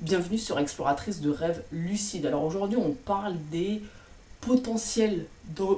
Bienvenue sur Exploratrice de rêves lucides. Alors aujourd'hui on parle des potentiels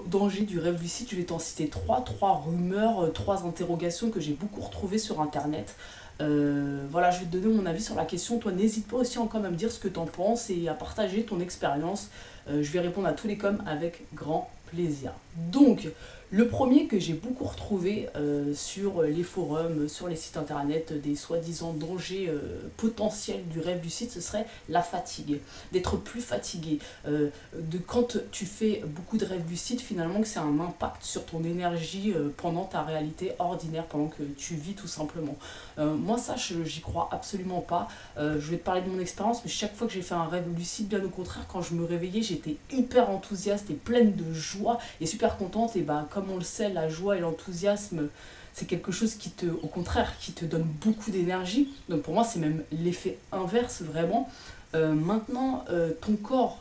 dangers du rêve lucide. Je vais t'en citer trois rumeurs, trois interrogations que j'ai beaucoup retrouvées sur internet. Voilà, je vais te donner mon avis sur la question. Toi n'hésite pas aussi encore à me dire ce que tu en penses et à partager ton expérience. Je vais répondre à tous les coms avec grand plaisir. Donc, le premier que j'ai beaucoup retrouvé sur les forums, sur les sites internet, des soi-disant dangers potentiels du rêve lucide, ce serait la fatigue. D'être plus fatigué. De quand tu fais beaucoup de rêves lucides, finalement, que c'est un impact sur ton énergie pendant ta réalité ordinaire, pendant que tu vis tout simplement. Moi, ça, j'y crois absolument pas. Je vais te parler de mon expérience, mais chaque fois que j'ai fait un rêve lucide, bien au contraire, quand je me réveillais, j'étais hyper enthousiaste et pleine de joie et super contente. Et bah, comme on le sait, la joie et l'enthousiasme, c'est quelque chose qui te, au contraire, qui te donne beaucoup d'énergie. Donc pour moi, c'est même l'effet inverse, vraiment. Ton corps,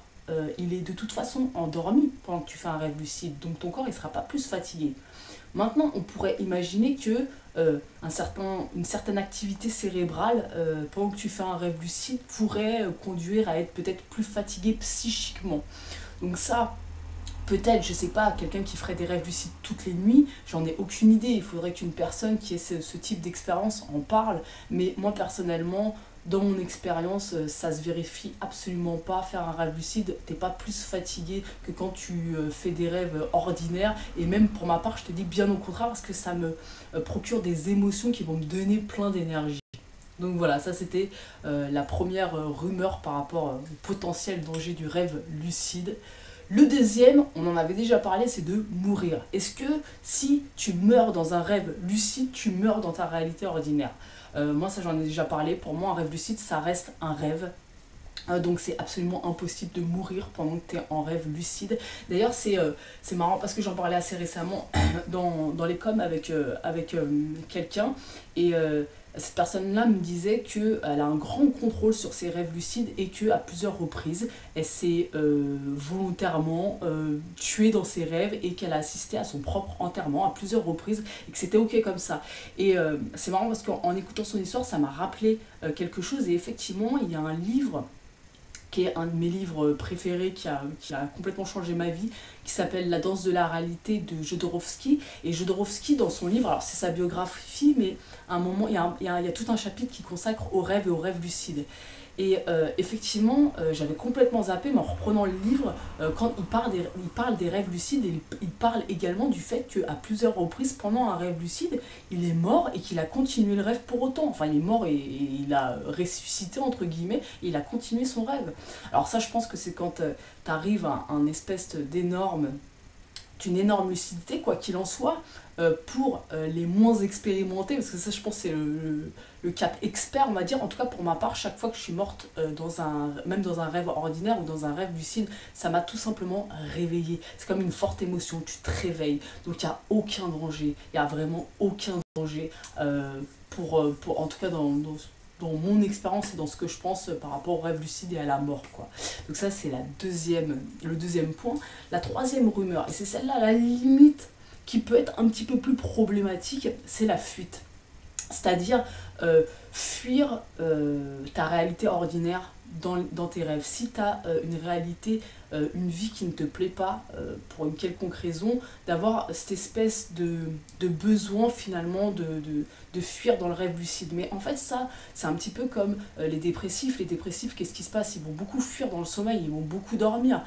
il est de toute façon endormi pendant que tu fais un rêve lucide. Donc ton corps, il sera pas plus fatigué. Maintenant, on pourrait imaginer que une certaine activité cérébrale pendant que tu fais un rêve lucide pourrait conduire à être peut-être plus fatigué psychiquement. Donc ça, peut-être, je sais pas, quelqu'un qui ferait des rêves lucides toutes les nuits, j'en ai aucune idée. Il faudrait qu'une personne qui ait ce type d'expérience en parle. Mais moi, personnellement, dans mon expérience, ça se vérifie absolument pas. Faire un rêve lucide, t'es pas plus fatigué que quand tu fais des rêves ordinaires. Et même pour ma part, je te dis bien au contraire, parce que ça me procure des émotions qui vont me donner plein d'énergie. Donc voilà, ça c'était la première rumeur par rapport au potentiel danger du rêve lucide. Le deuxième, on en avait déjà parlé, c'est de mourir. Est-ce que si tu meurs dans un rêve lucide, tu meurs dans ta réalité ordinaire? Moi, ça j'en ai déjà parlé. Pour moi, un rêve lucide, ça reste un rêve. Donc c'est absolument impossible de mourir pendant que tu es en rêve lucide. D'ailleurs, c'est marrant parce que j'en parlais assez récemment dans les coms avec quelqu'un. Et cette personne-là me disait qu'elle a un grand contrôle sur ses rêves lucides et qu'à plusieurs reprises, elle s'est volontairement tuée dans ses rêves et qu'elle a assisté à son propre enterrement à plusieurs reprises et que c'était ok comme ça. Et c'est marrant parce qu'en écoutant son histoire, ça m'a rappelé quelque chose. Et effectivement, il y a un livre qui est un de mes livres préférés, qui a complètement changé ma vie, qui s'appelle La danse de la réalité de Jodorowsky. Et Jodorowsky, dans son livre, alors c'est sa biographie, mais à un moment, il y a tout un chapitre qui consacre aux rêves et aux rêves lucides. Et effectivement, j'avais complètement zappé, mais en reprenant le livre, quand il parle des rêves lucides, et il parle également du fait qu'à plusieurs reprises, pendant un rêve lucide, il est mort et qu'il a continué le rêve pour autant. Enfin, il est mort et il a ressuscité, entre guillemets, et il a continué son rêve. Alors ça, je pense que c'est quand tu arrives à un espèce d'une énorme lucidité, quoi qu'il en soit, pour les moins expérimentés, parce que ça je pense c'est le cap expert on va dire. En tout cas pour ma part, chaque fois que je suis morte même dans un rêve ordinaire ou dans un rêve lucide, ça m'a tout simplement réveillée. C'est comme une forte émotion, tu te réveilles, donc il n'y a aucun danger, il n'y a vraiment aucun danger en tout cas dans mon expérience et dans ce que je pense par rapport au rêve lucide et à la mort, quoi. Donc ça c'est le deuxième point. La troisième rumeur, et c'est celle-là à la limite qui peut être un petit peu plus problématique, c'est la fuite. C'est-à-dire fuir ta réalité ordinaire dans tes rêves. Si tu as une réalité, une vie qui ne te plaît pas, pour une quelconque raison, d'avoir cette espèce de besoin finalement de fuir dans le rêve lucide. Mais en fait ça, c'est un petit peu comme les dépressifs. Les dépressifs, qu'est-ce qui se passe? Ils vont beaucoup fuir dans le sommeil, ils vont beaucoup dormir.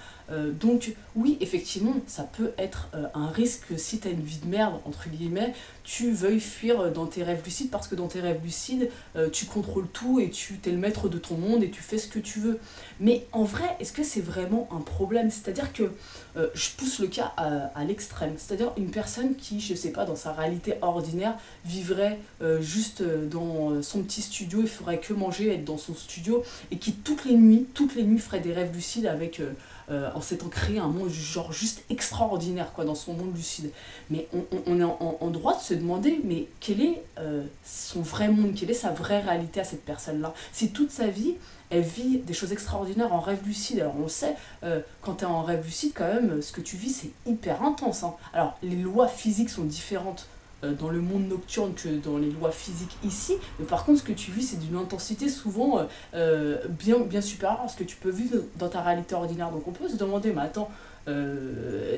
Donc oui, effectivement, ça peut être un risque que si tu as une vie de merde, entre guillemets, tu veuilles fuir dans tes rêves lucides, parce que dans tes rêves lucides, tu contrôles tout et tu es le maître de ton monde et tu fais ce que tu veux. Mais en vrai, est-ce que c'est vraiment un problème? C'est-à-dire que je pousse le cas à l'extrême. C'est-à-dire une personne qui, je sais pas, dans sa réalité ordinaire, vivrait juste dans son petit studio et ferait que manger, être dans son studio, et qui toutes les nuits ferait des rêves lucides avec... en s'étant créé un monde genre juste extraordinaire, quoi, dans son monde lucide. Mais on est en droit de se demander, mais quel est son vrai monde, quelle est sa vraie réalité à cette personne-là? Si toute sa vie, elle vit des choses extraordinaires en rêve lucide. Alors on le sait, quand tu es en rêve lucide, quand même, ce que tu vis, c'est hyper intense, hein. Alors les lois physiques sont différentes dans le monde nocturne que dans les lois physiques ici, mais par contre ce que tu vis c'est d'une intensité souvent bien supérieure à ce que tu peux vivre dans ta réalité ordinaire. Donc on peut se demander, mais attends,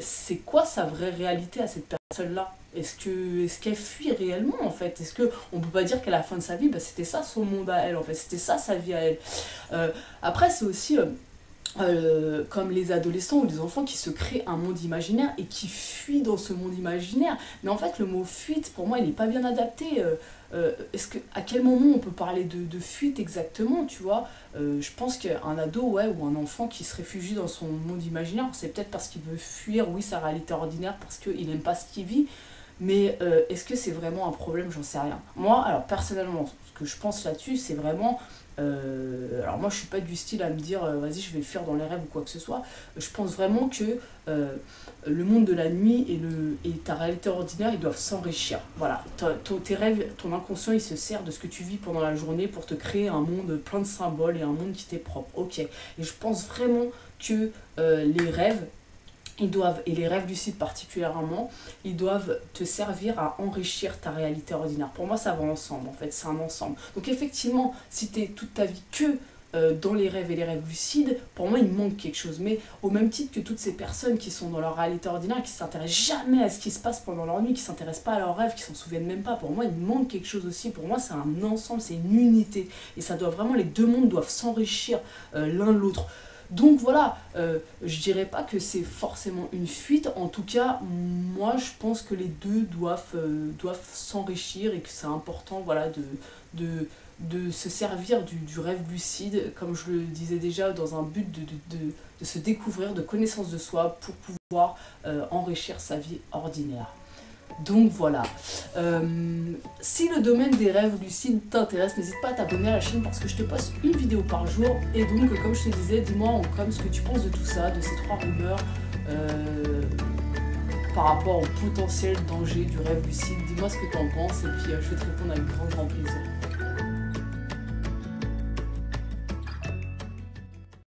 c'est quoi sa vraie réalité à cette personne-là? Est-ce qu'elle fuit réellement en fait? Est-ce qu'on peut pas dire qu'à la fin de sa vie, bah, c'était ça son monde à elle en fait, c'était ça sa vie à elle. Après c'est aussi comme les adolescents ou les enfants qui se créent un monde imaginaire et qui fuient dans ce monde imaginaire. Mais en fait, le mot fuite, pour moi, il n'est pas bien adapté. À quel moment on peut parler de fuite exactement, tu vois? Je pense qu'un ado, ouais, ou un enfant qui se réfugie dans son monde imaginaire, c'est peut-être parce qu'il veut fuir, oui, sa réalité ordinaire, parce qu'il n'aime pas ce qu'il vit. Mais est-ce que c'est vraiment un problème? J'en sais rien. Moi, alors personnellement, ce que je pense là-dessus, c'est vraiment... alors moi, je suis pas du style à me dire, vas-y, je vais fuir dans les rêves ou quoi que ce soit. Je pense vraiment que le monde de la nuit et ta réalité ordinaire, ils doivent s'enrichir. Voilà, tes rêves, ton inconscient, il se sert de ce que tu vis pendant la journée pour te créer un monde plein de symboles et un monde qui t'est propre. Ok. Et je pense vraiment que les rêves, et les rêves lucides particulièrement, ils doivent te servir à enrichir ta réalité ordinaire. Pour moi, ça va ensemble, en fait, c'est un ensemble. Donc effectivement, si tu es toute ta vie que dans les rêves et les rêves lucides, pour moi, il manque quelque chose. Mais au même titre que toutes ces personnes qui sont dans leur réalité ordinaire, qui ne s'intéressent jamais à ce qui se passe pendant leur nuit, qui ne s'intéressent pas à leurs rêves, qui s'en souviennent même pas, pour moi, il manque quelque chose aussi. Pour moi, c'est un ensemble, c'est une unité. Et ça doit vraiment, les deux mondes doivent s'enrichir l'un l'autre. Donc voilà, je dirais pas que c'est forcément une fuite, en tout cas, moi je pense que les deux doivent s'enrichir et que c'est important voilà, de se servir du rêve lucide, comme je le disais déjà, dans un but de se découvrir, de connaissance de soi pour pouvoir enrichir sa vie ordinaire. Donc voilà, si le domaine des rêves lucides t'intéresse, n'hésite pas à t'abonner à la chaîne parce que je te poste une vidéo par jour. Et donc, comme je te disais, dis-moi en com ce que tu penses de tout ça, de ces 3 rumeurs par rapport au potentiel danger du rêve lucide. Dis-moi ce que tu en penses et puis je vais te répondre avec grand plaisir.